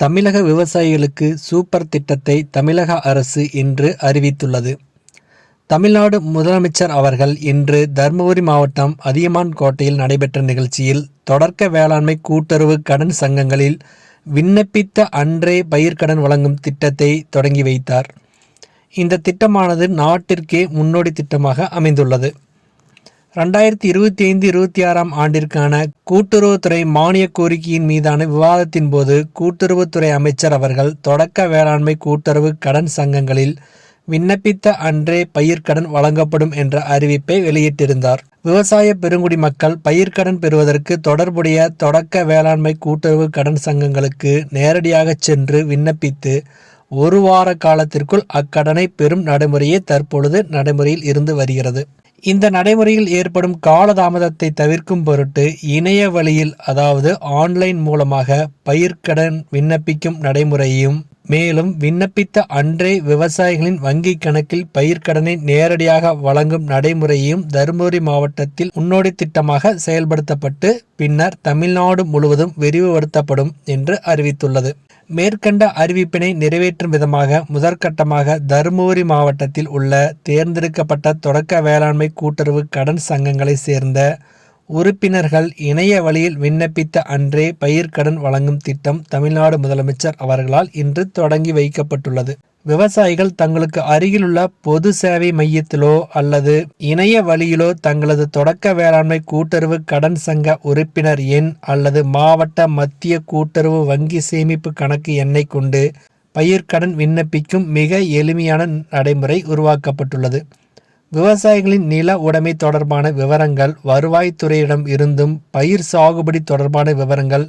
தமிழக விவசாயிகளுக்கு சூப்பர் திட்டத்தை தமிழக அரசு இன்று அறிவித்துள்ளது. தமிழ்நாடு முதலமைச்சர் அவர்கள் இன்று தர்மபுரி மாவட்டம் அதியமான்கோட்டையில் நடைபெற்ற நிகழ்ச்சியில் தொடக்க வேளாண்மை கூட்டுறவு கடன் சங்கங்களில் விண்ணப்பித்த அன்றே பயிர்க்கடன் வழங்கும் திட்டத்தை தொடங்கி வைத்தார். இந்த திட்டமானது நாட்டிற்கே முன்னோடி திட்டமாக அமைந்துள்ளது. 2025-26 ஆண்டிற்கான கூட்டுறவுத்துறை மானிய கோரிக்கையின் மீதான விவாதத்தின் போது கூட்டுறவுத்துறை அமைச்சர் அவர்கள் தொடக்க வேளாண்மை கூட்டுறவு கடன் சங்கங்களில் விண்ணப்பித்த அன்றே பயிர்க்கடன் வழங்கப்படும் என்ற அறிவிப்பை வெளியிட்டிருந்தார். விவசாய பெருங்குடி மக்கள் பயிர்க்கடன் பெறுவதற்கு தொடர்புடைய தொடக்க வேளாண்மை கூட்டுறவு கடன் சங்கங்களுக்கு நேரடியாக சென்று விண்ணப்பித்து ஒரு வார காலத்திற்குள் அக்கடனை பெறும் நடைமுறையே தற்பொழுது நடைமுறையில் இருந்து வருகிறது. இந்த நடைமுறையில் ஏற்படும் காலதாமதத்தை தவிர்க்கும் பொருட்டு இணைய வழியில், அதாவது ஆன்லைன் மூலமாக பயிர்க்கடன் விண்ணப்பிக்கும் நடைமுறையும், மேலும் விண்ணப்பித்த அன்றே விவசாயிகளின் வங்கி கணக்கில் பயிர்க்கடனை நேரடியாக வழங்கும் நடைமுறையும் தருமபுரி மாவட்டத்தில் முன்னோடி திட்டமாக செயல்படுத்தப்பட்டு பின்னர் தமிழ்நாடு முழுவதும் விரிவுபடுத்தப்படும் என்று அறிவித்துள்ளது. மேற்கண்ட அறிவிப்பினை நிறைவேற்றும் விதமாக முதற்கட்டமாக தருமபுரி மாவட்டத்தில் உள்ள தேர்ந்தெடுக்கப்பட்ட தொடக்க வேளாண்மை கூட்டுறவு கடன் சங்கங்களை சேர்ந்த உறுப்பினர்கள் இணைய வழியில் விண்ணப்பித்த அன்றே பயிர்க்கடன் வழங்கும் திட்டம் தமிழ்நாடு முதலமைச்சர் அவர்களால் இன்று தொடங்கி வைக்கப்பட்டுள்ளது. விவசாயிகள் தங்களுக்கு அருகிலுள்ள பொது சேவை மையத்திலோ அல்லது இணைய வழியிலோ தங்களது தொடக்க வேளாண்மை கூட்டுறவு கடன் சங்க உறுப்பினர் எண் அல்லது மாவட்ட மத்திய கூட்டுறவு வங்கி சேமிப்பு கணக்கு எண்ணை கொண்டு பயிர்க்கடன் விண்ணப்பிக்கும் மிக எளிமையான நடைமுறை உருவாக்கப்பட்டுள்ளது. விவசாயிகளின் நில உடைமை தொடர்பான விவரங்கள் வருவாய்த்துறையிடம் இருந்தும், பயிர் சாகுபடி தொடர்பான விவரங்கள்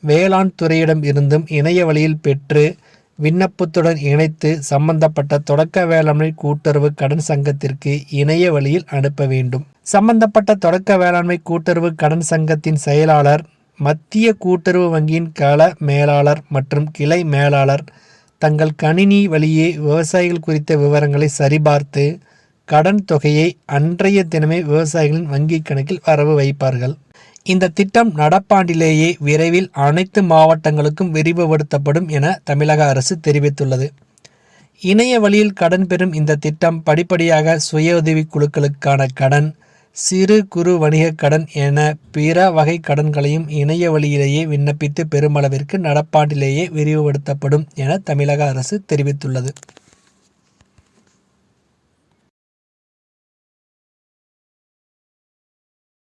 வேளாண் துறையிடம் இருந்தும் இணைய வழியில் பெற்று விண்ணப்பத்துடன் இணைத்து சம்பந்தப்பட்ட தொடக்க வேளாண்மை கூட்டுறவு கடன் சங்கத்திற்கு இணைய வழியில் அனுப்ப வேண்டும். சம்பந்தப்பட்ட தொடக்க வேளாண்மை கூட்டுறவு கடன் சங்கத்தின் செயலாளர், மத்திய கூட்டுறவு வங்கியின் கள மேலாளர் மற்றும் கிளை மேலாளர் தங்கள் கணினி வழியே விவசாயிகள் குறித்த விவரங்களை சரிபார்த்து கடன் தொகையை அன்றைய தினமே விவசாயிகளின் வங்கி கணக்கில் வரவு வைப்பார்கள். இந்த திட்டம் நடப்பாண்டிலேயே விரைவில் அனைத்து மாவட்டங்களுக்கும் விரிவுபடுத்தப்படும் என தமிழக அரசு தெரிவித்துள்ளது. இணைய வழியில் கடன் பெறும் இந்த திட்டம் படிப்படியாக சுய உதவி குழுக்களுக்கான கடன், சிறு குறு வணிக கடன் என பிற வகை கடன்களையும் இணைய வழியிலேயே விண்ணப்பித்து பெருமளவிற்கு நடப்பாண்டிலேயே விரிவுபடுத்தப்படும் என தமிழக அரசு தெரிவித்துள்ளது.